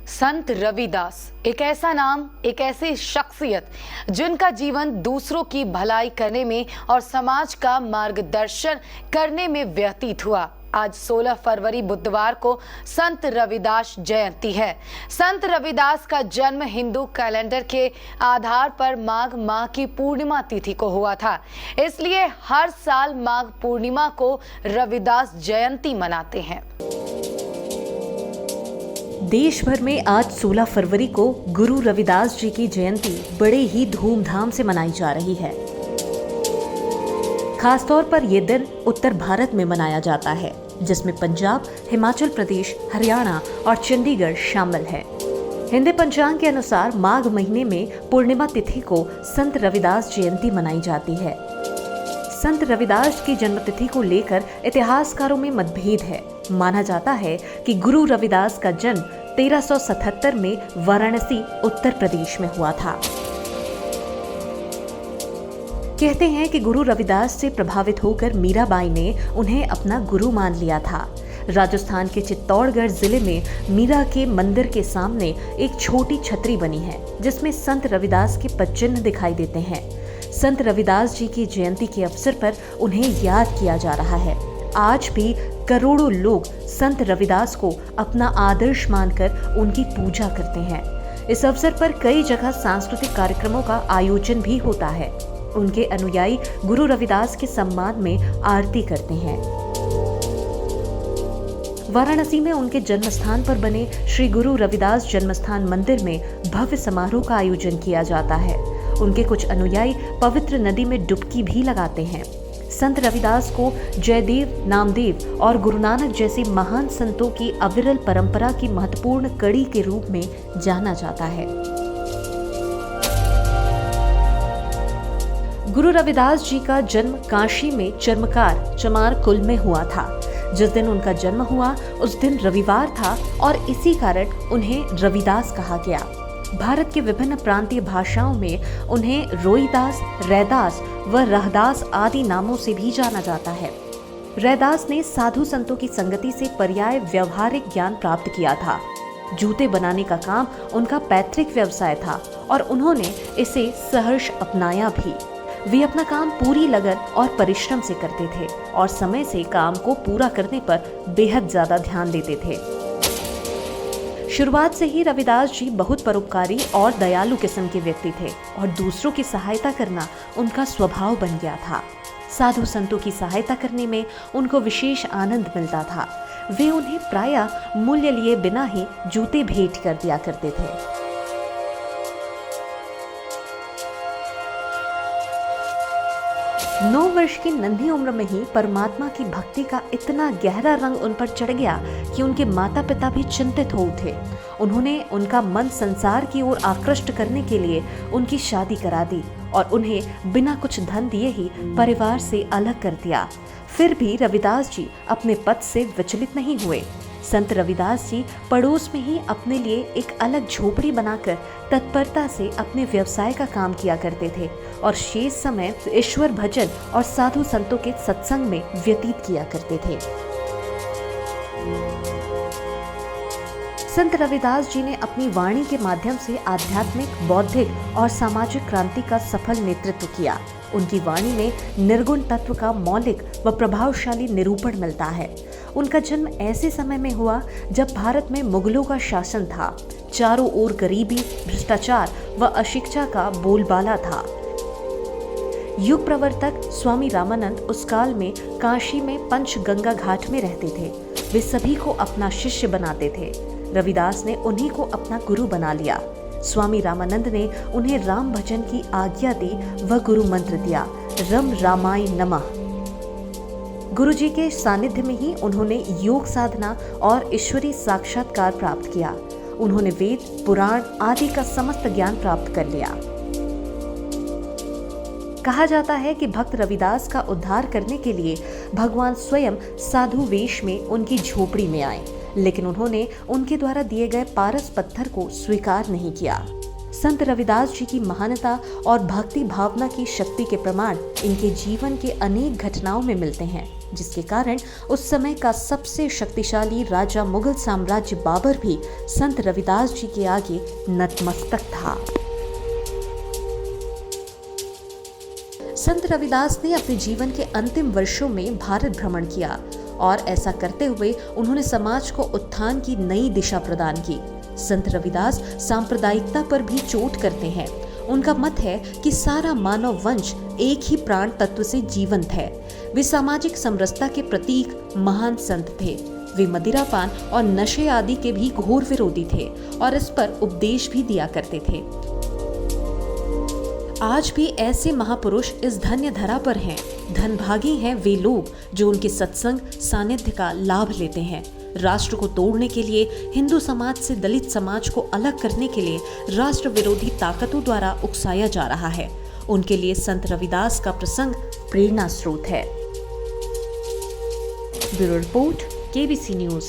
संत रविदास एक ऐसा नाम, एक ऐसी शख्सियत जिनका जीवन दूसरों की भलाई करने में और समाज का मार्गदर्शन करने में व्यतीत हुआ। आज 16 फरवरी बुधवार को संत रविदास जयंती है। संत रविदास का जन्म हिंदू कैलेंडर के आधार पर माघ माह की पूर्णिमा तिथि को हुआ था, इसलिए हर साल माघ पूर्णिमा को रविदास जयंती मनाते हैं। देश भर में आज 16 फरवरी को गुरु रविदास जी की जयंती बड़े ही धूमधाम से मनाई जा रही है। खासतौर पर यह दिन उत्तर भारत में मनाया जाता है, जिसमें पंजाब, हिमाचल प्रदेश, हरियाणा और चंडीगढ़ शामिल है। हिंदी पंचांग के अनुसार माघ महीने में पूर्णिमा तिथि को संत रविदास जयंती मनाई जाती है। संत रविदास की जन्मतिथि को लेकर इतिहासकारों में मतभेद है। माना जाता है कि गुरु रविदास का जन्म 1377 में वाराणसी, उत्तर प्रदेश में हुआ था। कहते हैं कि गुरु रविदास से प्रभावित होकर मीराबाई ने उन्हें अपना गुरु मान लिया था। राजस्थान के चित्तौड़गढ़ जिले में मीरा के मंदिर के सामने एक छोटी छतरी बनी है, जिसमें संत रविदास के पदचिन्ह दिखाई देते हैं। संत रविदास जी की जयंती के अवसर पर उन्हें याद किया जा रहा है। आज भी करोड़ों लोग संत रविदास को अपना आदर्श मानकर उनकी पूजा करते हैं। इस अवसर पर कई जगह सांस्कृतिक कार्यक्रमों का आयोजन भी होता है। उनके अनुयायी गुरु रविदास के सम्मान में आरती करते हैं। वाराणसी में उनके जन्मस्थान पर बने श्री गुरु रविदास जन्मस्थान मंदिर में भव्य समारोह का आयोजन किया जाता है। उनके कुछ अनुयायी पवित्र नदी में डुबकी भी लगाते हैं। संत रविदास को जयदेव, नामदेव और गुरु नानक जैसे महान संतों की अविरल परंपरा की महत्वपूर्ण कड़ी के रूप में जाना जाता है। गुरु रविदास जी का जन्म काशी में चर्मकार चमार कुल में हुआ था। जिस दिन उनका जन्म हुआ उस दिन रविवार था और इसी कारण उन्हें रविदास कहा गया। भारत के विभिन्न प्रांतीय भाषाओं में उन्हें रोईदास, रैदास व रहदास आदि नामों से भी जाना जाता है। रैदास ने साधु संतों की संगति से पर्याय व्यवहारिक ज्ञान प्राप्त किया था। जूते बनाने का काम उनका पैतृक व्यवसाय था और उन्होंने इसे सहर्ष अपनाया भी। वे अपना काम पूरी लगन और परिश्रम से करते थे और समय से काम को पूरा करने पर बेहद ज्यादा ध्यान देते थे। शुरुआत से ही रविदास जी बहुत परोपकारी और दयालु किस्म के व्यक्ति थे और दूसरों की सहायता करना उनका स्वभाव बन गया था। साधु संतों की सहायता करने में उनको विशेष आनंद मिलता था। वे उन्हें प्रायः मूल्य लिए बिना ही जूते भेंट कर दिया करते थे। 9 वर्ष की नन्ही उम्र में ही परमात्मा की भक्ति का इतना गहरा रंग उन पर चढ़ गया कि उनके माता पिता भी चिंतित हो उठे। उन्होंने उनका मन संसार की ओर आकृष्ट करने के लिए उनकी शादी करा दी और उन्हें बिना कुछ धन दिए ही परिवार से अलग कर दिया। फिर भी रविदास जी अपने पथ से विचलित नहीं हुए। संत रविदास जी पड़ोस में ही अपने लिए एक अलग झोपड़ी बनाकर तत्परता से अपने व्यवसाय का काम किया करते थे और शेष समय ईश्वर भजन और साधु संतों के सत्संग में व्यतीत किया करते थे। संत रविदास जी ने अपनी वाणी के माध्यम से आध्यात्मिक, बौद्धिक और सामाजिक क्रांति का सफल नेतृत्व किया। उनकी वाणी में निर्गुण तत्व का मौलिक व प्रभावशाली निरूपण मिलता है। उनका जन्म ऐसे समय में हुआ जब भारत में मुगलों का शासन था। चारों ओर गरीबी, भ्रष्टाचार व अशिक्षा का बोलबाला था। युग प्रवर्तक स्वामी रामानंद उस काल में काशी में पंचगंगा घाट में रहते थे। वे सभी को अपना शिष्य बनाते थे। रविदास ने उन्हीं को अपना गुरु बना लिया। स्वामी रामानंद ने उन्हें राम भजन की आज्ञा दी व गुरु मंत्र दिया, रम रामाय नमः। गुरु जी के सानिध्य में ही उन्होंने योग साधना और ईश्वरीय साक्षात्कार प्राप्त किया। उन्होंने वेद, पुराण आदि का समस्त ज्ञान प्राप्त कर लिया। कहा जाता है कि भक्त रविदास का उद्धार करने के लिए भगवान स्वयं साधु वेश में उनकी झोपड़ी में आए, लेकिन उन्होंने उनके द्वारा दिए गए पारस पत्थर को स्वीकार नहीं किया। संत रविदास जी की महानता और भक्ति भावना की शक्ति के प्रमाण इनके जीवन के अनेक घटनाओं में मिलते हैं। जिसके कारण उस समय का सबसे शक्तिशाली राजा मुगल साम्राज्य बाबर भी संत रविदास जी के आगे नतमस्तक था। संत रविदास ने अपने जीवन के अंतिम वर्षों में भारत भ्रमण किया और ऐसा करते हुए उन्होंने समाज को उत्थान की नई दिशा प्रदान की। संत रविदास सांप्रदायिकता पर भी चोट करते हैं। उनका मत है कि सारा मानव वंश एक ही प्राण तत्व से जीवंत है। वे सामाजिक समरसता के प्रतीक महान संत थे। वे मदिरापान और नशे आदि के भी घोर विरोधी थे और इस पर उपदेश भी दिया करते थे। आज भी ऐसे महापुरुष इस धन्य धरा पर हैं। धनभागी हैं वे लोग जो उनके सत्संग सानिध्य का लाभ लेते हैं। राष्ट्र को तोड़ने के लिए, हिंदू समाज से दलित समाज को अलग करने के लिए राष्ट्र विरोधी ताकतों द्वारा उकसाया जा रहा है। उनके लिए संत रविदास का प्रसंग प्रेरणा स्रोत है। Bureau report, KBC news.